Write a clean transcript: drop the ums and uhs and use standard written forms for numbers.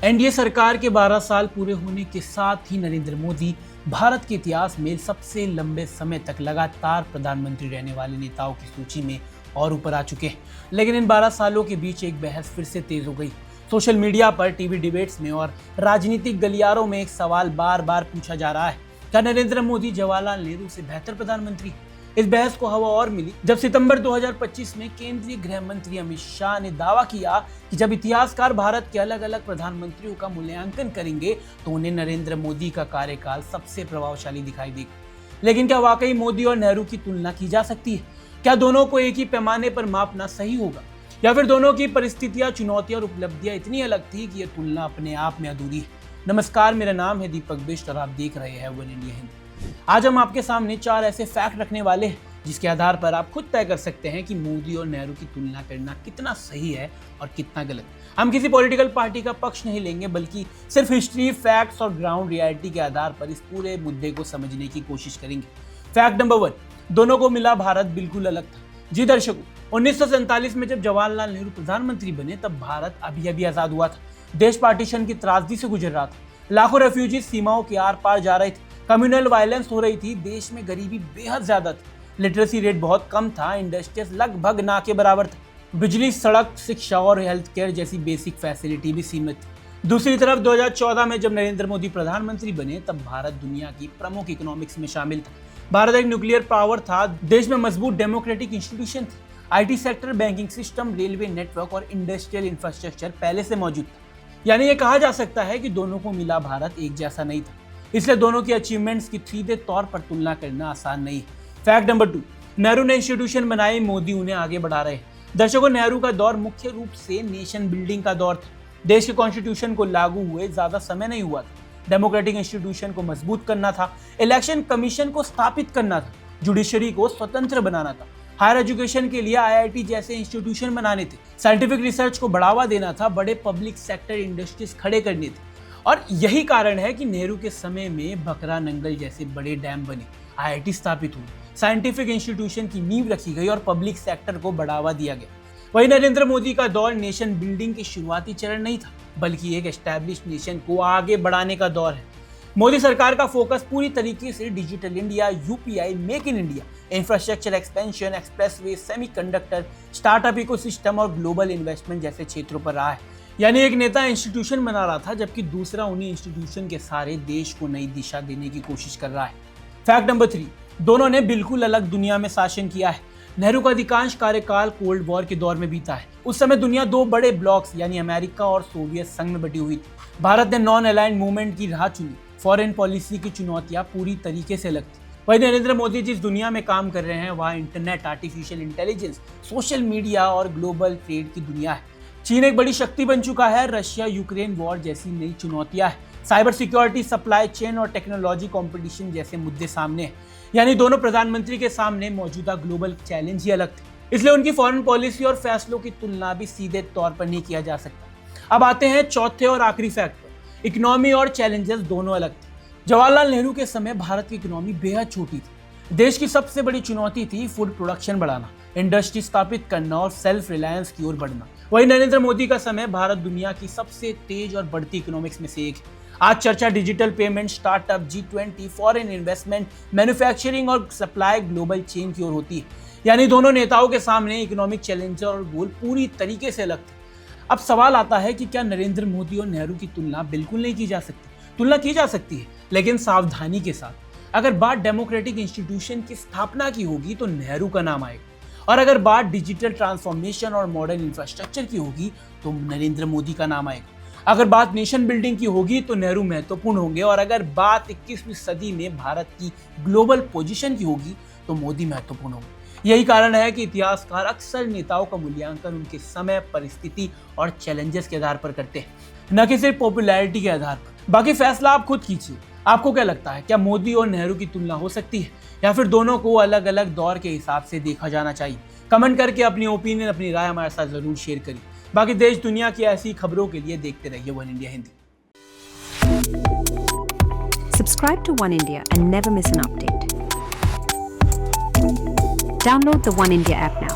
NDA सरकार के 12 साल पूरे होने के साथ ही नरेंद्र मोदी भारत के इतिहास में सबसे लंबे समय तक लगातार प्रधानमंत्री रहने वाले नेताओं की सूची में और ऊपर आ चुके हैं। लेकिन इन 12 सालों के बीच एक बहस फिर से तेज हो गई। सोशल मीडिया पर, टीवी डिबेट्स में और राजनीतिक गलियारों में एक सवाल बार बार पूछा जा रहा है, क्या नरेंद्र मोदी जवाहरलाल नेहरू से बेहतर प्रधानमंत्री? इस बहस को हवा और मिली जब सितंबर 2025 में केंद्रीय गृह मंत्री अमित शाह ने दावा किया कि जब इतिहासकार भारत के अलग अलग प्रधानमंत्रियों का मूल्यांकन करेंगे तो उन्हें नरेंद्र मोदी का कार्यकाल सबसे प्रभावशाली दिखाई देगा। लेकिन क्या वाकई मोदी और नेहरू की तुलना की जा सकती है? क्या दोनों को एक ही पैमाने पर मापना सही होगा, या फिर दोनों की परिस्थितियां, चुनौतियां और उपलब्धियां इतनी अलग थी कि यह तुलना अपने आप में अधूरी है? नमस्कार, मेरा नाम है दीपक बिष्ट और आप देख रहे हैं वन इंडिया हिंदी। आज हम आपके सामने 4 ऐसे फैक्ट रखने वाले हैं जिसके आधार पर आप खुद तय कर सकते हैं कि मोदी और नेहरू की तुलना करना कितना सही है और कितना गलत। हम किसी पॉलिटिकल पार्टी का पक्ष नहीं लेंगे, बल्कि सिर्फ हिस्ट्री, फैक्ट्स और ग्राउंड रियलिटी के आधार पर इस पूरे मुद्दे को समझने की कोशिश करेंगे। फैक्ट नंबर 1, दोनों को मिला भारत बिल्कुल अलग था। जी दर्शकों, 1947 में जब जवाहरलाल नेहरू प्रधानमंत्री बने तब भारत अभी आजाद हुआ था। देश पार्टीशन की त्रासदी से गुजर रहा था। लाखों रेफ्यूजी सीमाओं के आर पार जा रहे थे। कम्युनल वायलेंस हो रही थी। देश में गरीबी बेहद ज्यादा थी। लिटरेसी रेट बहुत कम था। इंडस्ट्रीज लगभग ना के बराबर था। बिजली, सड़क, शिक्षा और हेल्थ केयर जैसी बेसिक फैसिलिटी भी सीमित थी। दूसरी तरफ 2014 में जब नरेंद्र मोदी प्रधानमंत्री बने तब भारत दुनिया की प्रमुख इकोनॉमिक्स में शामिल था। भारत एक न्यूक्लियर पावर था। देश में मजबूत डेमोक्रेटिक इंस्टीट्यूशन थे। IT sector, banking system, railway network और इंडस्ट्रियल इंफ्रास्ट्रक्चर पहले से मौजूद था। यानी ये कहा जा सकता है कि दोनों को मिला भारत एक जैसा नहीं था। इसलिए दोनों की अचीवमेंट्स की सीधे तौर पर तुलना करना आसान नहीं है। फैक्ट नंबर 2, नेहरू ने इंस्टीट्यूशन बनाए, मोदी उन्हें आगे बढ़ा रहे हैं। दर्शकों, नेहरू का दौर मुख्य रूप से नेशन बिल्डिंग का दौर था। देश के कॉन्स्टिट्यूशन को लागू हुए ज्यादा समय नहीं हुआ था। डेमोक्रेटिक इंस्टीट्यूशन को मजबूत करना था, इलेक्शन कमीशन को स्थापित करना था, जुडिशरी को स्वतंत्र बनाना था, हायर एजुकेशन के लिए आईआईटी जैसे इंस्टीट्यूशन बनाने थे, साइंटिफिक रिसर्च को बढ़ावा देना था, बड़े पब्लिक सेक्टर इंडस्ट्रीज खड़े करने थे। और यही कारण है कि नेहरू के समय में बकरा नंगल जैसे बड़े डैम बने, आईआईटी स्थापित हुई, साइंटिफिक इंस्टीट्यूशन की नींव रखी गई और पब्लिक सेक्टर को बढ़ावा दिया गया। वही नरेंद्र मोदी का दौर नेशन बिल्डिंग के शुरुआती चरण नहीं था, बल्कि एक एस्टैब्लिश्ड नेशन को आगे बढ़ाने का दौर है। मोदी सरकार का फोकस पूरी तरीके से digital India, UPI, make in India, infrastructure expansion, expressway, semiconductor, startup ecosystem और ग्लोबल इन्वेस्टमेंट जैसे क्षेत्रों पर रहा है। यानी एक नेता इंस्टीट्यूशन बना रहा था, जबकि दूसरा उन्हीं इंस्टीट्यूशन के सारे देश को नई दिशा देने की कोशिश कर रहा है। फैक्ट नंबर 3, दोनों ने बिल्कुल अलग दुनिया में शासन किया है। नेहरू का अधिकांश कार्यकाल कोल्ड वॉर के दौर में बीता है। उस समय दुनिया 2 बड़े ब्लॉक्स यानी अमेरिका और सोवियत संघ में बटी हुई थी। भारत ने नॉन अलाइंड मूवमेंट की राह चुनी। फॉरेन पॉलिसी की चुनौतियां पूरी तरीके से अलग थी। वही नरेंद्र मोदी जिस दुनिया में काम कर रहे हैं वहाँ internet, artificial intelligence, social media और ग्लोबल ट्रेड की दुनिया है। चीन एक बड़ी शक्ति बन चुका है। रशिया यूक्रेन वॉर जैसी नई चुनौतियां हैं। साइबर सिक्योरिटी, सप्लाई चेन और टेक्नोलॉजी कंपटीशन जैसे मुद्दे सामने हैं। यानी दोनों प्रधानमंत्री के सामने मौजूदा ग्लोबल चैलेंज ही अलग थे। इसलिए उनकी फॉरेन पॉलिसी और फैसलों की तुलना भी सीधे तौर पर नहीं किया जा सकता। अब आते हैं चौथे और आखिरी फैक्ट पर। इकोनॉमी और चैलेंजेस दोनों अलग थे। जवाहरलाल नेहरू के समय भारत की इकोनॉमी बेहद छोटी थी। देश की सबसे बड़ी चुनौती थी फूड प्रोडक्शन बढ़ाना, इंडस्ट्री स्थापित करना और सेल्फ रिलायंस की ओर बढ़ना। वही नरेंद्र मोदी का समय भारत दुनिया की सबसे तेज और बढ़ती इकोनॉमिक्स में से एक है। आज चर्चा digital payment, startup, G20, foreign investment, manufacturing और सप्लाई ग्लोबल चेन की ओर होती है। यानी दोनों नेताओं के सामने इकोनॉमिक चैलेंज और गोल पूरी तरीके से अलग थे। अब सवाल आता है कि क्या नरेंद्र मोदी और नेहरू की तुलना बिल्कुल नहीं की जा सकती? तुलना की जा सकती है, लेकिन सावधानी के साथ। अगर बात डेमोक्रेटिक इंस्टीट्यूशन की स्थापना की होगी तो नेहरू का नाम आएगा, और अगर बात डिजिटल ट्रांसफॉर्मेशन और मॉडर्न इंफ्रास्ट्रक्चर की होगी तो नरेंद्र मोदी का नाम आएगा। अगर बात नेशन बिल्डिंग की होगी तो नेहरू महत्वपूर्ण होंगे, और अगर बात 21वीं सदी में भारत की ग्लोबल पोजीशन की होगी तो मोदी महत्वपूर्ण होंगे। यही कारण है कि इतिहासकार अक्सर नेताओं का मूल्यांकन उनके समय, परिस्थिति और चैलेंजेस के आधार पर करते हैं, न कि सिर्फ पॉपुलैरिटी के आधार पर। बाकी फैसला आप खुद कीजिए। आपको क्या लगता है, क्या मोदी और नेहरू की तुलना हो सकती है, या फिर दोनों को अलग अलग दौर के हिसाब से देखा जाना चाहिए? कमेंट करके अपनी ओपिनियन, अपनी राय हमारे साथ जरूर शेयर करिए। बाकी देश दुनिया की ऐसी खबरों के लिए देखते रहिए one India Hindi. Subscribe to One India and never miss an update. Download the One India app now.